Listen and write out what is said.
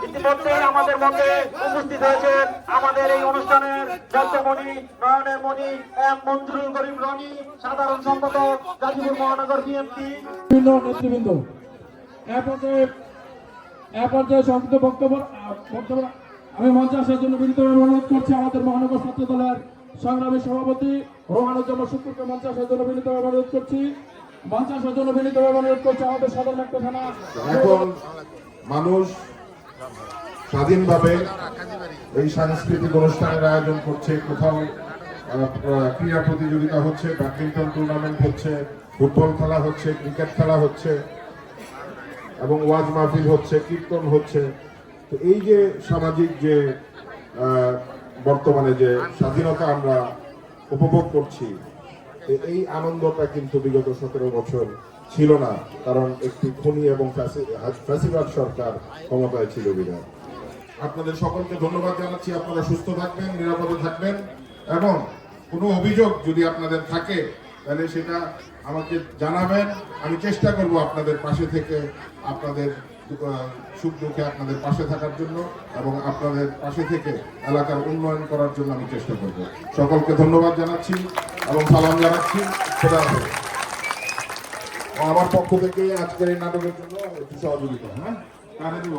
ইতিমধ্যে আমাদের মধ্যে উপস্থিত হয়েছেন আমাদের এই অনুষ্ঠানের যাত্রামণি নয়নের মণি এম মঞ্জুরুল করিম রনি, সাধারণ সম্পাদক গাজীপুর মহানগর বিএনপি নেতৃবৃন্দ। এ পর্যায়ে সংক্ষিপ্ত বক্তব্য আমি মঞ্চে আসার জন্য বিনীতভাবে অনুরোধ করছি আমাদের মহানগর ছাত্র দলের সংগ্রামী সভাপতি রোহানুজ্জামান শুক্রকে মঞ্চে আসার জন্য বিনীতভাবে অনুরোধ করছি। মঞ্চে আসার জন্য বিনীতভাবে অনুরোধ করছি আমাদের সাধারণ একটা থানা। এখন মানুষ স্বাধীনভাবে এই সাংস্কৃতিক অনুষ্ঠানের আয়োজন করছে, কোথাও ক্রীড়া প্রতিযোগিতা হচ্ছে, ব্যাডমিন্টন টুর্নামেন্ট হচ্ছে, ফুটবল খেলা হচ্ছে, ক্রিকেট খেলা হচ্ছে এবং ওয়াজ মাহফিল হচ্ছে, কীর্তন হচ্ছে। তো এই যে সামাজিক যে বর্তমানে যে স্বাধীনতা আমরা উপভোগ করছি, এই আনন্দটা কিন্তু বিগত 17 বছর ছিল না, কারণ একটি খুনি এবং ফ্যাসিবাদ সরকার ক্ষমতায় ছিল বিধায়। আপনাদের সকলকে ধন্যবাদ জানাচ্ছি। আপনারা সুস্থ থাকবেন, নিরাপদে থাকবেন এবং কোনো অভিযোগ যদি আপনাদের থাকে তাহলে সেটা আমাকে জানাবেন। আমি চেষ্টা করব আপনাদের পাশে থেকে, আপনাদের সুখ দুঃখে আপনাদের পাশে থাকার জন্য এবং আপনাদের পাশে থেকে এলাকার উন্নয়ন করার জন্য আমি চেষ্টা করব। সকলকে ধন্যবাদ জানাচ্ছি এবং সালাম জানাচ্ছি। সেটা আমার পক্ষ থেকে আজকের এই নাটকের জন্য একটু সহযোগিতা। হ্যাঁ, কানে দিব।